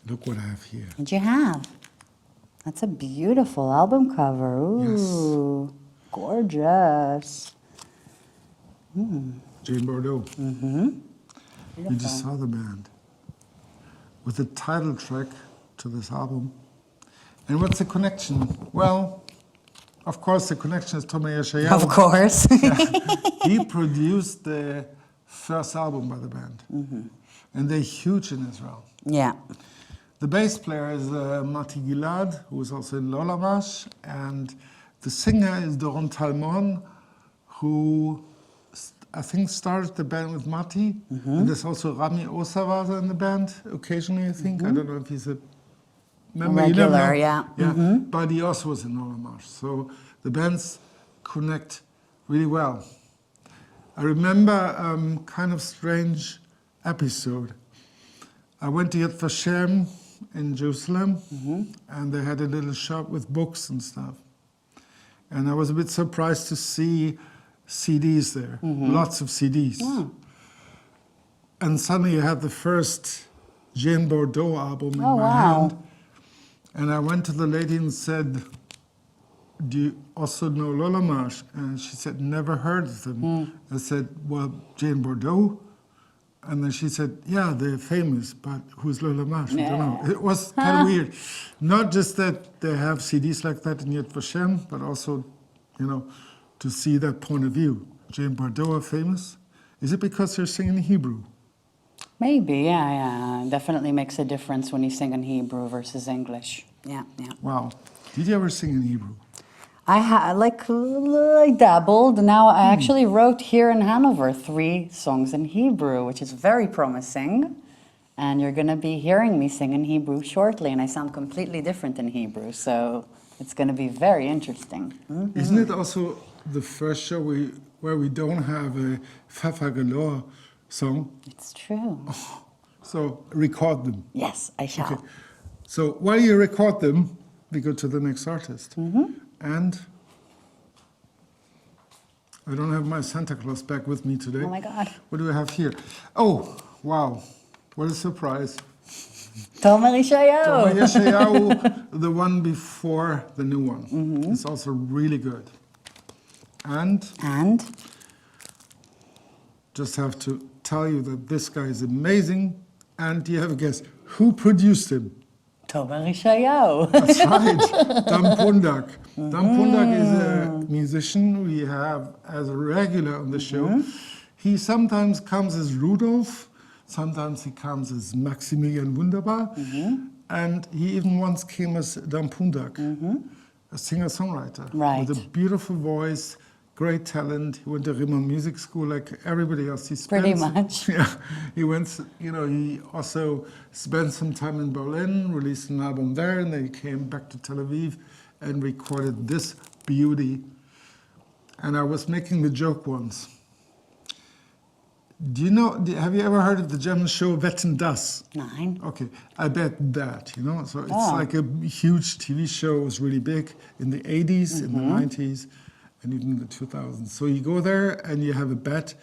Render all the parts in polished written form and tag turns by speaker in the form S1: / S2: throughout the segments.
S1: Look what I have here.
S2: What do you have? That's a beautiful album cover. Ooh, yes. Gorgeous.
S1: Jane Bordeaux. You just saw the band with the title track to this album. And what's the connection? Well, of course, the connection is Tomer Yeshayahu.
S2: Of course.
S1: He produced the first album by the band. And they're huge in Israel.
S2: Yeah.
S1: The bass player is Mati Gilad, who is also in Lola Mash. And the singer is Doron Talmon, who I think started the band with Mati. And there's also Rami Osavaza in the band occasionally, I think. I don't know if he's a member.
S2: Regular, yeah.
S1: But he also was in Lola Mash. So the bands connect really well. I remember a kind of strange episode. I went to Yad Vashem in Jerusalem, and they had a little shop with books and stuff. And I was a bit surprised to see CDs there, lots of CDs. And suddenly I had the first Jane Bordeaux album in my hand. And I went to the lady and said, do you also know Lola Mash? And she said, never heard of them. I said, well, Jane Bordeaux? And then she said, yeah, they're famous, but who's Lola Mash? I don't know. It was kind of weird. Not just that they have CDs like that in Yad Vashem, but also, you know, to see that point of view. Jane Bordeaux are famous. Is it because they're singing Hebrew?
S2: Maybe, yeah. Definitely makes a difference when you sing in Hebrew versus English. Yeah.
S1: Wow. Did you ever sing in Hebrew?
S2: I dabbled. Now I actually wrote here in Hanover 3 songs in Hebrew, which is very promising. And you're going to be hearing me sing in Hebrew shortly, and I sound completely different in Hebrew, so it's going to be very interesting.
S1: Isn't it also the first show where we don't have a Fafa Galore song?
S2: It's true.
S1: So record them.
S2: Yes, I shall.
S1: Okay. So while you record them, we go to the next artist. And I don't have my Santa Claus bag with me today.
S2: Oh my God.
S1: What do we have here? Oh, wow. What a surprise.
S2: Tomer Yeshayahu.
S1: Tomer Yeshayahu, the one before the new one. It's also really good. And just have to tell you that this guy is amazing. And do you have a guess? Who produced him?
S2: Tomer Yeshayahu.
S1: That's right, Dan Pundak. Dan Pundak is a musician we have as a regular on the show. He sometimes comes as Rudolf, sometimes he comes as Maximilian Wunderbar, and he even once came as Dan Pundak, a singer-songwriter with a beautiful voice, great talent. He went to Riemann Music School like everybody else. He spent,
S2: pretty much.
S1: Yeah, he went, he also spent some time in Berlin, released an album there, and then he came back to Tel Aviv and recorded this beauty. And I was making the joke once. Have you ever heard of the German show Wetten, dass?
S2: Nein.
S1: Okay, I bet that, So it's like a huge TV show. It was really big in the 80s, in the 90s, and even in the 2000s. So you go there and you have a bet,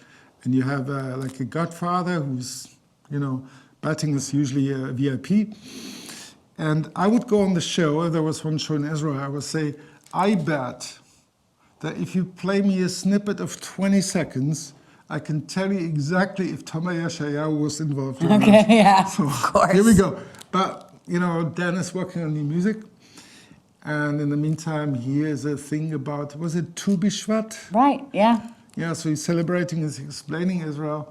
S1: and you have like a godfather who's, betting is usually a VIP. And I would go on the show, if there was one show in Israel, I would say, I bet that if you play me a snippet of 20 seconds, I can tell you exactly if Tomer Yeshayahu was involved or not.
S2: Okay, yeah,
S1: so,
S2: of course.
S1: Here we go. But, Dan is working on new music. And in the meantime, here's a thing about, was it Tu B'Shvat?
S2: Right, yeah.
S1: Yeah, so he's celebrating, he's explaining Israel.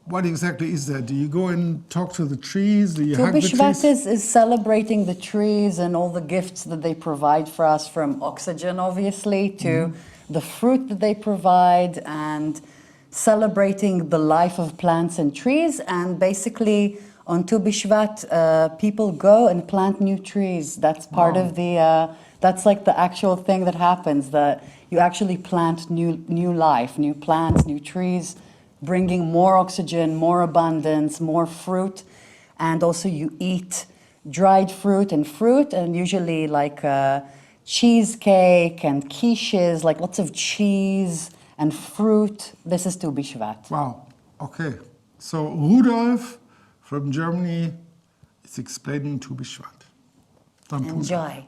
S1: What exactly is that? Do you go and talk to the trees? Do you hug the trees? Tu B'Shvat
S2: is celebrating the trees and all the gifts that they provide for us, from oxygen, obviously, to the fruit that they provide, and celebrating the life of plants and trees. And basically, on Tu B'Shvat, people go and plant new trees. That's part of the, that's like the actual thing that happens, that you actually plant new life, new plants, new trees, bringing more oxygen, more abundance, more fruit. And also you eat dried fruit, and usually like cheesecake and quiches, like lots of cheese and fruit. This is Tu B'Shvat.
S1: Wow, okay. So Rudolf from Germany It's explained in Tu Bishvat. Dann Puja.
S2: Enjoy.